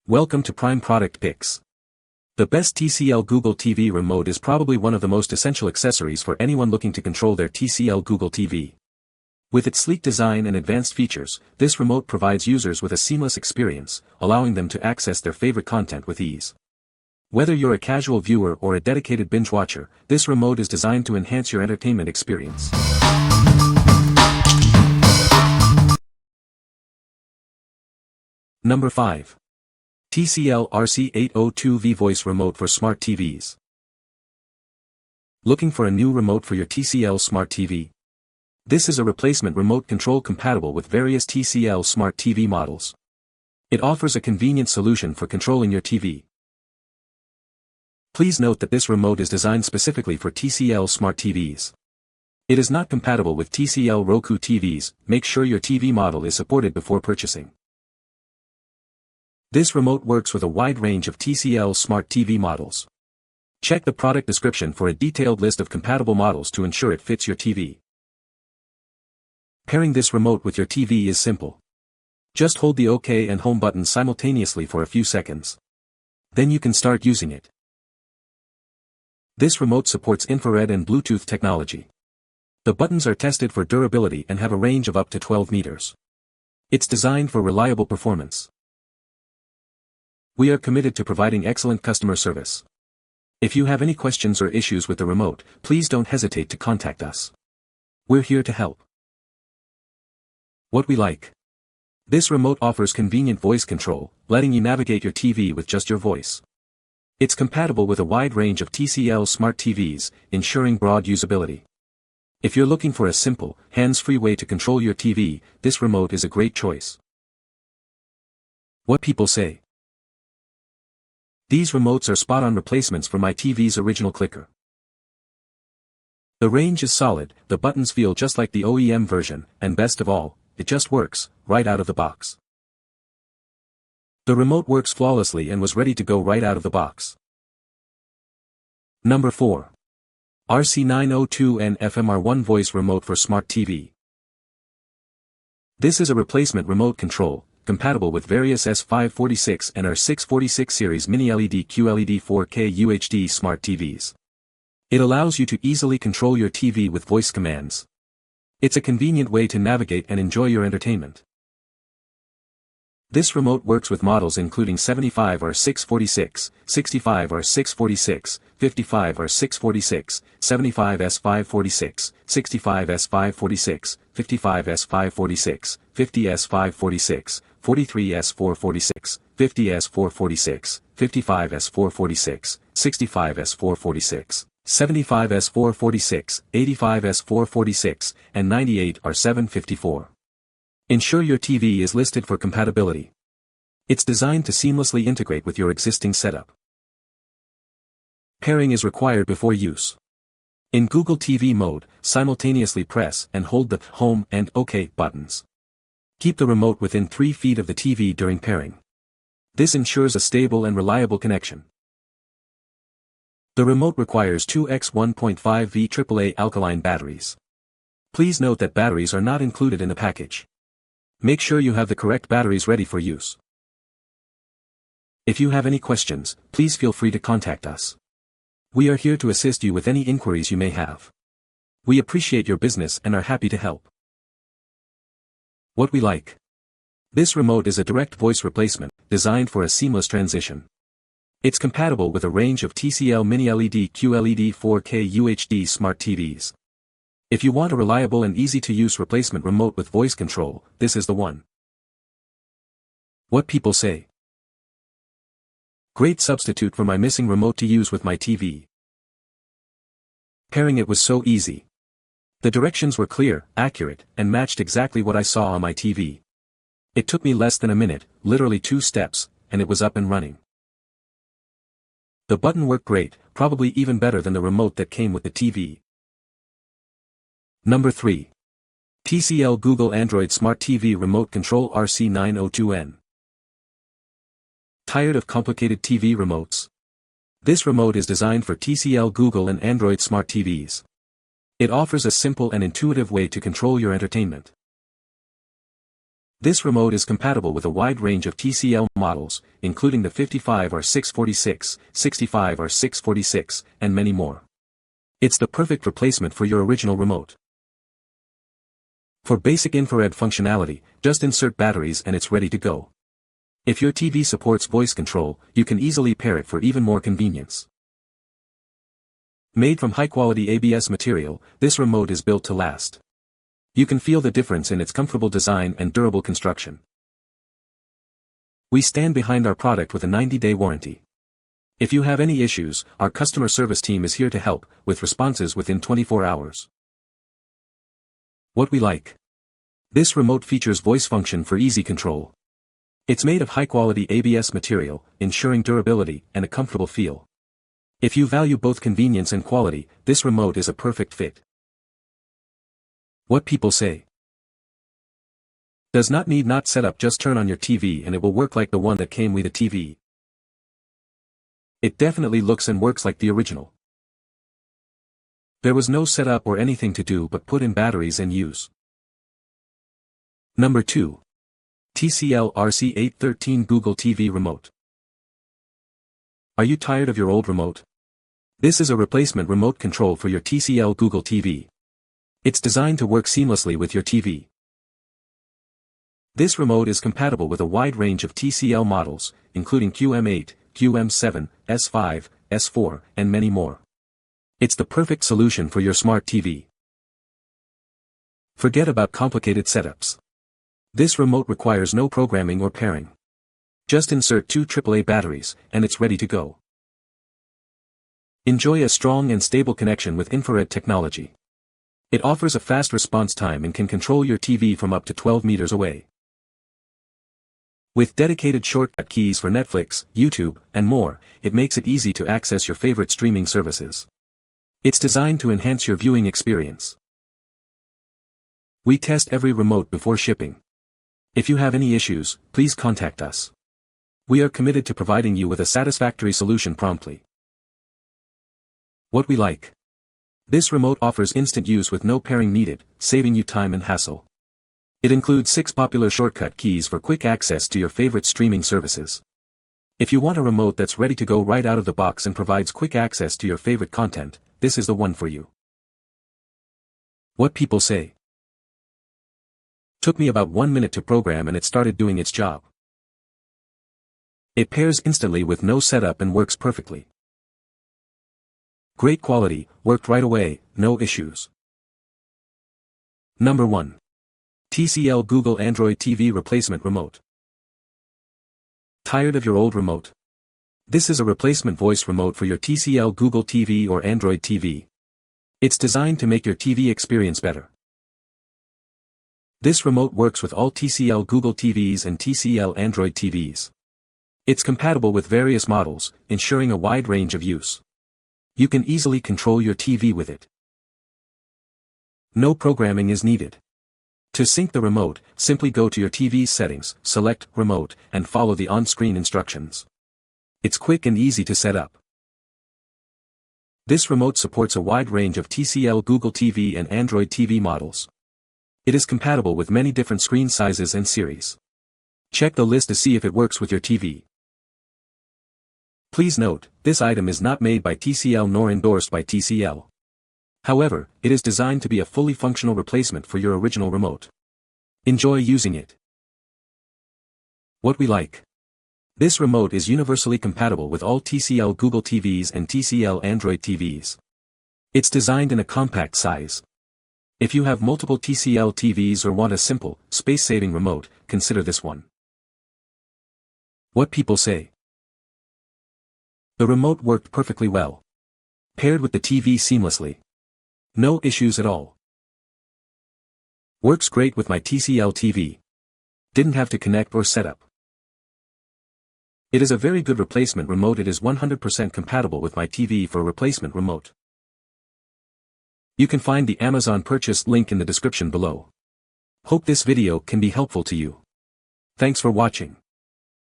Welcome to Prime Product Picks. The best TCL Google TV Remote is probably one of the most essential accessories for anyone looking to control their TCL Google TV. With its sleek design and advanced features, this remote provides users with a seamless experience, allowing them to access their favorite content with ease. Whether you're a casual viewer or a dedicated binge watcher, this remote is designed to enhance your entertainment experience. Number 5. TCL RC802V Voice Remote for Smart TVs. Looking for a new remote for your TCL Smart TV? This is a replacement remote control compatible with various TCL Smart TV models. It offers a convenient solution for controlling your TV. Please note that this remote is designed specifically for TCL Smart TVs. It is not compatible with TCL Roku TVs. Make sure your TV model is supported before purchasing. This remote works with a wide range of TCL Smart TV models. Check the product description for a detailed list of compatible models to ensure it fits your TV. Pairing this remote with your TV is simple. Just hold the OK and Home buttons simultaneously for a few seconds. Then you can start using it. This remote supports infrared and Bluetooth technology. The buttons are tested for durability and have a range of up to 12 meters. It's designed for reliable performance. We are committed to providing excellent customer service. If you have any questions or issues with the remote, please don't hesitate to contact us. We're here to help. What we like. This remote offers convenient voice control, letting you navigate your TV with just your voice. It's compatible with a wide range of TCL Smart TVs, ensuring broad usability. If you're looking for a simple, hands-free way to control your TV, this remote is a great choice. What people say. These remotes are spot-on replacements for my TV's original clicker. The range is solid, the buttons feel just like the OEM version, and best of all, it just works, right out of the box. The remote works flawlessly and was ready to go right out of the box. Number 4. RC902N FMR1 Voice Remote for Smart TV. This is a replacement remote control, compatible with various S546 and R646 series mini-LED QLED 4K UHD smart TVs. It allows you to easily control your TV with voice commands. It's a convenient way to navigate and enjoy your entertainment. This remote works with models including 75 R646, 65 R646, 55 R646, 75 S546, 65 S546, 55 S546, 50 S546, 43 S446, 50 S446, 55 S446, 65 S446, 75 S446, 85 S446, and 98 R754. Ensure your TV is listed for compatibility. It's designed to seamlessly integrate with your existing setup. Pairing is required before use. In Google TV mode, simultaneously press and hold the Home and OK buttons. Keep the remote within 3 feet of the TV during pairing. This ensures a stable and reliable connection. The remote requires 2x 1.5V AAA alkaline batteries. Please note that batteries are not included in the package. Make sure you have the correct batteries ready for use. If you have any questions, please feel free to contact us. We are here to assist you with any inquiries you may have. We appreciate your business and are happy to help. What we like. This remote is a direct voice replacement, designed for a seamless transition. It's compatible with a range of TCL mini-LED QLED 4K UHD smart TVs. If you want a reliable and easy-to-use replacement remote with voice control, this is the one. What people say. Great substitute for my missing remote to use with my TV. Pairing it was so easy. The directions were clear, accurate, and matched exactly what I saw on my TV. It took me less than a minute, literally 2 steps, and it was up and running. The button worked great, probably even better than the remote that came with the TV. Number 3. TCL Google Android Smart TV Remote Control RC902N. Tired of complicated TV remotes? This remote is designed for TCL Google and Android Smart TVs. It offers a simple and intuitive way to control your entertainment. This remote is compatible with a wide range of TCL models, including the 55R646, 65R646, and many more. It's the perfect replacement for your original remote. For basic infrared functionality, just insert batteries and it's ready to go. If your TV supports voice control, you can easily pair it for even more convenience. Made from high-quality ABS material, this remote is built to last. You can feel the difference in its comfortable design and durable construction. We stand behind our product with a 90-day warranty. If you have any issues, our customer service team is here to help, with responses within 24 hours. What we like. This remote features voice function for easy control. It's made of high-quality ABS material, ensuring durability and a comfortable feel. If you value both convenience and quality, this remote is a perfect fit. What people say. Does not need not setup, just turn on your TV and it will work like the one that came with the TV. It definitely looks and works like the original. There was no setup or anything to do but put in batteries and use. Number 2. TCL RC813 Google TV Remote. Are you tired of your old remote? This is a replacement remote control for your TCL Google TV. It's designed to work seamlessly with your TV. This remote is compatible with a wide range of TCL models, including QM8, QM7, S5, S4, and many more. It's the perfect solution for your smart TV. Forget about complicated setups. This remote requires no programming or pairing. Just insert 2 AAA batteries, and it's ready to go. Enjoy a strong and stable connection with infrared technology. It offers a fast response time and can control your TV from up to 12 meters away. With dedicated shortcut keys for Netflix, YouTube, and more, it makes it easy to access your favorite streaming services. It's designed to enhance your viewing experience. We test every remote before shipping. If you have any issues, please contact us. We are committed to providing you with a satisfactory solution promptly. What we like. This remote offers instant use with no pairing needed, saving you time and hassle. It includes 6 popular shortcut keys for quick access to your favorite streaming services. If you want a remote that's ready to go right out of the box and provides quick access to your favorite content, this is the one for you. What people say. Took me about 1 minute to program and it started doing its job. It pairs instantly with no setup and works perfectly. Great quality, worked right away, no issues. Number 1. TCL Google Android TV Replacement Remote. Tired of your old remote? This is a replacement voice remote for your TCL Google TV or Android TV. It's designed to make your TV experience better. This remote works with all TCL Google TVs and TCL Android TVs. It's compatible with various models, ensuring a wide range of use. You can easily control your TV with it. No programming is needed. To sync the remote, simply go to your TV's settings, select Remote, and follow the on-screen instructions. It's quick and easy to set up. This remote supports a wide range of TCL Google TV and Android TV models. It is compatible with many different screen sizes and series. Check the list to see if it works with your TV. Please note, this item is not made by TCL nor endorsed by TCL. However, it is designed to be a fully functional replacement for your original remote. Enjoy using it. What we like. This remote is universally compatible with all TCL Google TVs and TCL Android TVs. It's designed in a compact size. If you have multiple TCL TVs or want a simple, space-saving remote, consider this one. What people say. The remote worked perfectly well. Paired with the TV seamlessly. No issues at all. Works great with my TCL TV. Didn't have to connect or set up. It is a very good replacement remote. It is 100% compatible with my TV for a replacement remote. You can find the Amazon purchase link in the description below. Hope this video can be helpful to you. Thanks for watching.